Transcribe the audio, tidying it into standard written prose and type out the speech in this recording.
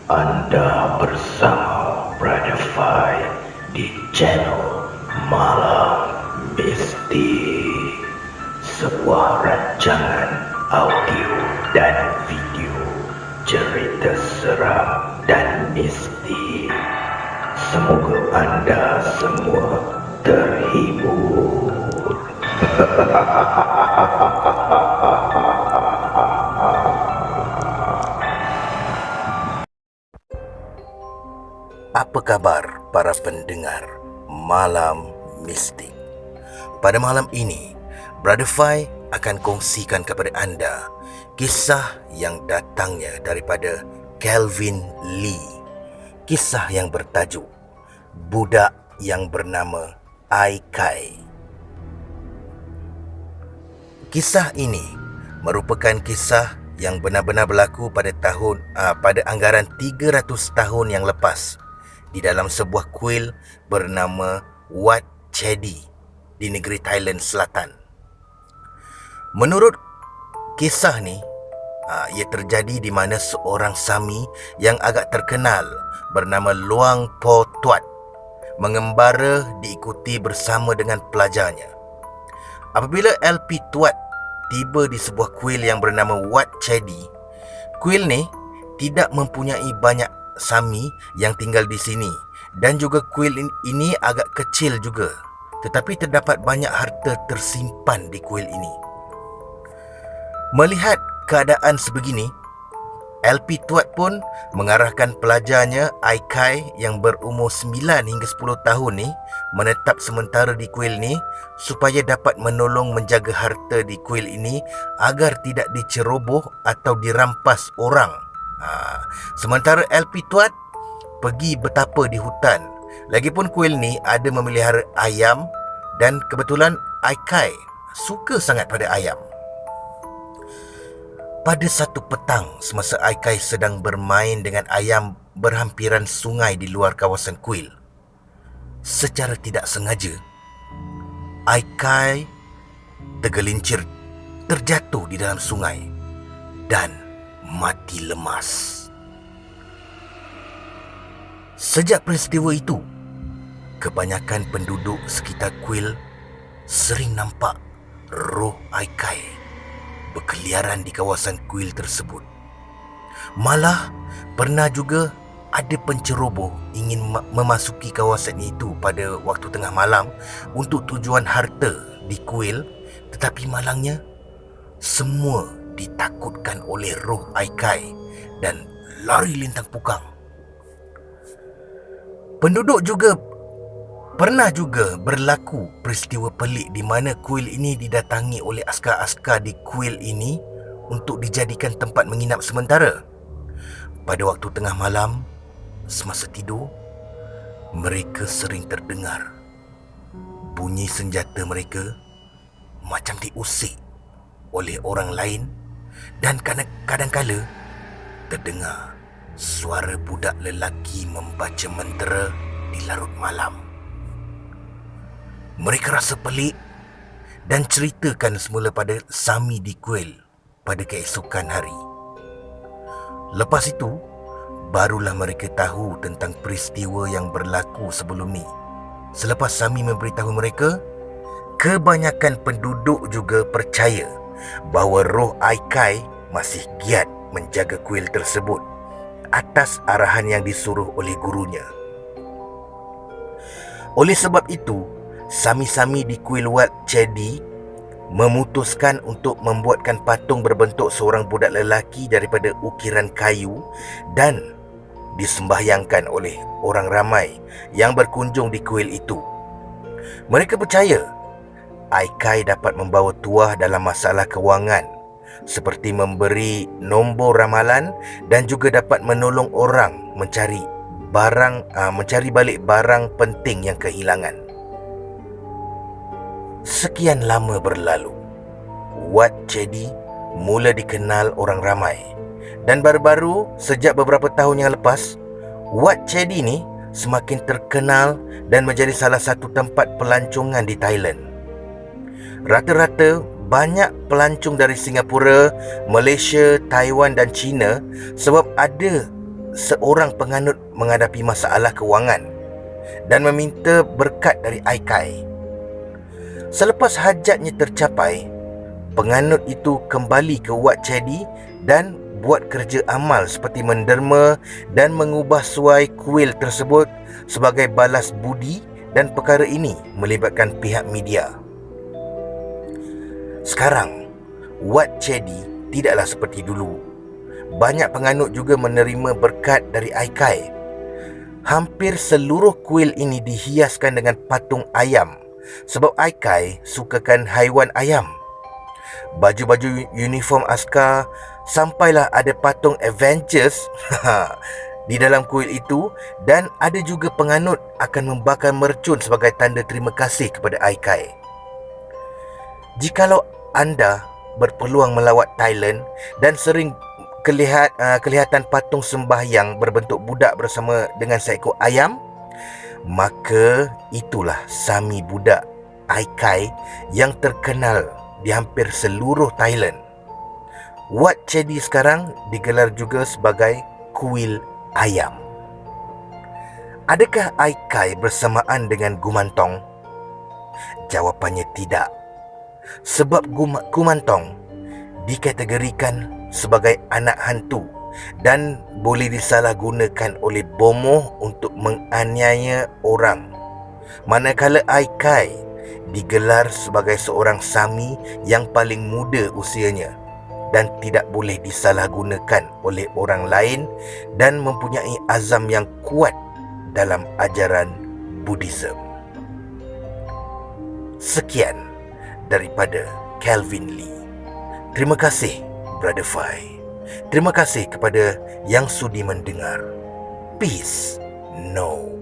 Anda bersama Brother Fai di channel Malam Mistik, sebuah rancangan audio dan video cerita seram dan mistik. Semoga anda semua terhibur. Apa kabar para pendengar Malam Mistik? Pada malam ini, Brother Fai akan kongsikan kepada anda kisah yang datangnya daripada Kelvin Lee. Kisah yang bertajuk Budak yang bernama Ai Kai. Kisah ini merupakan kisah yang benar-benar berlaku pada anggaran 300 tahun yang lepas di dalam sebuah kuil bernama Wat Chedi di negeri Thailand Selatan. Menurut kisah ni, ia terjadi di mana seorang Sami yang agak terkenal bernama Luang Po Tuat mengembara diikuti bersama dengan pelajarnya. Apabila LP Tuat tiba di sebuah kuil yang bernama Wat Chedi, kuil ni tidak mempunyai banyak Sami yang tinggal di sini, dan juga kuil ini agak kecil juga, tetapi terdapat banyak harta tersimpan di kuil ini. Melihat keadaan sebegini, LP Tuat pun mengarahkan pelajarnya Ai Kai yang berumur 9 hingga 10 tahun ni menetap sementara di kuil ni supaya dapat menolong menjaga harta di kuil ini agar tidak diceroboh atau dirampas orang. Sementara LP Tuat pergi bertapa di hutan. Lagipun kuil ni ada memelihara ayam, dan kebetulan Ai Kai suka sangat pada ayam. Pada satu petang, semasa Ai Kai sedang bermain dengan ayam berhampiran sungai di luar kawasan kuil, secara tidak sengaja Ai Kai tergelincir, terjatuh di dalam sungai dan mati lemas. Sejak peristiwa itu, kebanyakan penduduk sekitar kuil sering nampak roh Ai Kai berkeliaran di kawasan kuil tersebut. Malah pernah juga ada penceroboh ingin memasuki kawasan itu pada waktu tengah malam untuk tujuan harta di kuil, tetapi malangnya semua ditakutkan oleh roh Ai Kai dan lari lintang pukang. Pernah juga berlaku peristiwa pelik di mana kuil ini didatangi oleh askar-askar di kuil ini untuk dijadikan tempat menginap sementara. Pada waktu tengah malam, semasa tidur, mereka sering terdengar bunyi senjata mereka macam diusik oleh orang lain, dan kadang-kala terdengar suara budak lelaki membaca mentera di larut malam. Mereka rasa pelik dan ceritakan semula pada Sami di kuil pada keesokan hari. Lepas itu, barulah mereka tahu tentang peristiwa yang berlaku sebelum ni. Selepas Sami memberitahu mereka, kebanyakan penduduk juga percaya bahawa roh Ai Kai masih giat menjaga kuil tersebut atas arahan yang disuruh oleh gurunya. Oleh sebab itu, Sami-Sami di kuil Wat Chedi memutuskan untuk membuatkan patung berbentuk seorang budak lelaki daripada ukiran kayu dan disembahyangkan oleh orang ramai yang berkunjung di kuil itu. Mereka percaya Ai Kai dapat membawa tuah dalam masalah kewangan, seperti memberi nombor ramalan, dan juga dapat menolong orang mencari balik barang penting yang kehilangan. Sekian lama berlalu, Wat Chedi mula dikenal orang ramai, dan baru-baru sejak beberapa tahun yang lepas, Wat Chedi ni semakin terkenal dan menjadi salah satu tempat pelancongan di Thailand. Rata-rata banyak pelancong dari Singapura, Malaysia, Taiwan dan China, sebab ada seorang penganut menghadapi masalah kewangan dan meminta berkat dari Ai Kai. Selepas hajatnya tercapai, penganut itu kembali ke Wat Chedi dan buat kerja amal seperti menderma dan mengubah suai kuil tersebut sebagai balas budi, dan perkara ini melibatkan pihak media. Sekarang, Wat Chedi tidaklah seperti dulu. Banyak penganut juga menerima berkat dari Ai Kai. Hampir seluruh kuil ini dihiaskan dengan patung ayam sebab Ai Kai sukakan haiwan ayam. Baju-baju uniform askar, sampailah ada patung Avengers di dalam kuil itu, dan ada juga penganut akan membakar mercun sebagai tanda terima kasih kepada Ai Kai. Jikalau anda berpeluang melawat Thailand dan sering kelihatan patung sembahyang berbentuk budak bersama dengan seekor ayam, maka itulah Sami budak Ai Kai yang terkenal di hampir seluruh Thailand. Wat Chedi sekarang digelar juga sebagai kuil ayam. Adakah Ai Kai bersamaan dengan Gumantong? Jawapannya tidak. Sebab Gumantong dikategorikan sebagai anak hantu dan boleh disalahgunakan oleh bomoh untuk menganiaya orang. Manakala Ai Kai digelar sebagai seorang Sami yang paling muda usianya dan tidak boleh disalahgunakan oleh orang lain dan mempunyai azam yang kuat dalam ajaran Buddhism. Sekian daripada Calvin Lee. Terima kasih, Brother Fai. Terima kasih kepada yang sudi mendengar. Peace. No.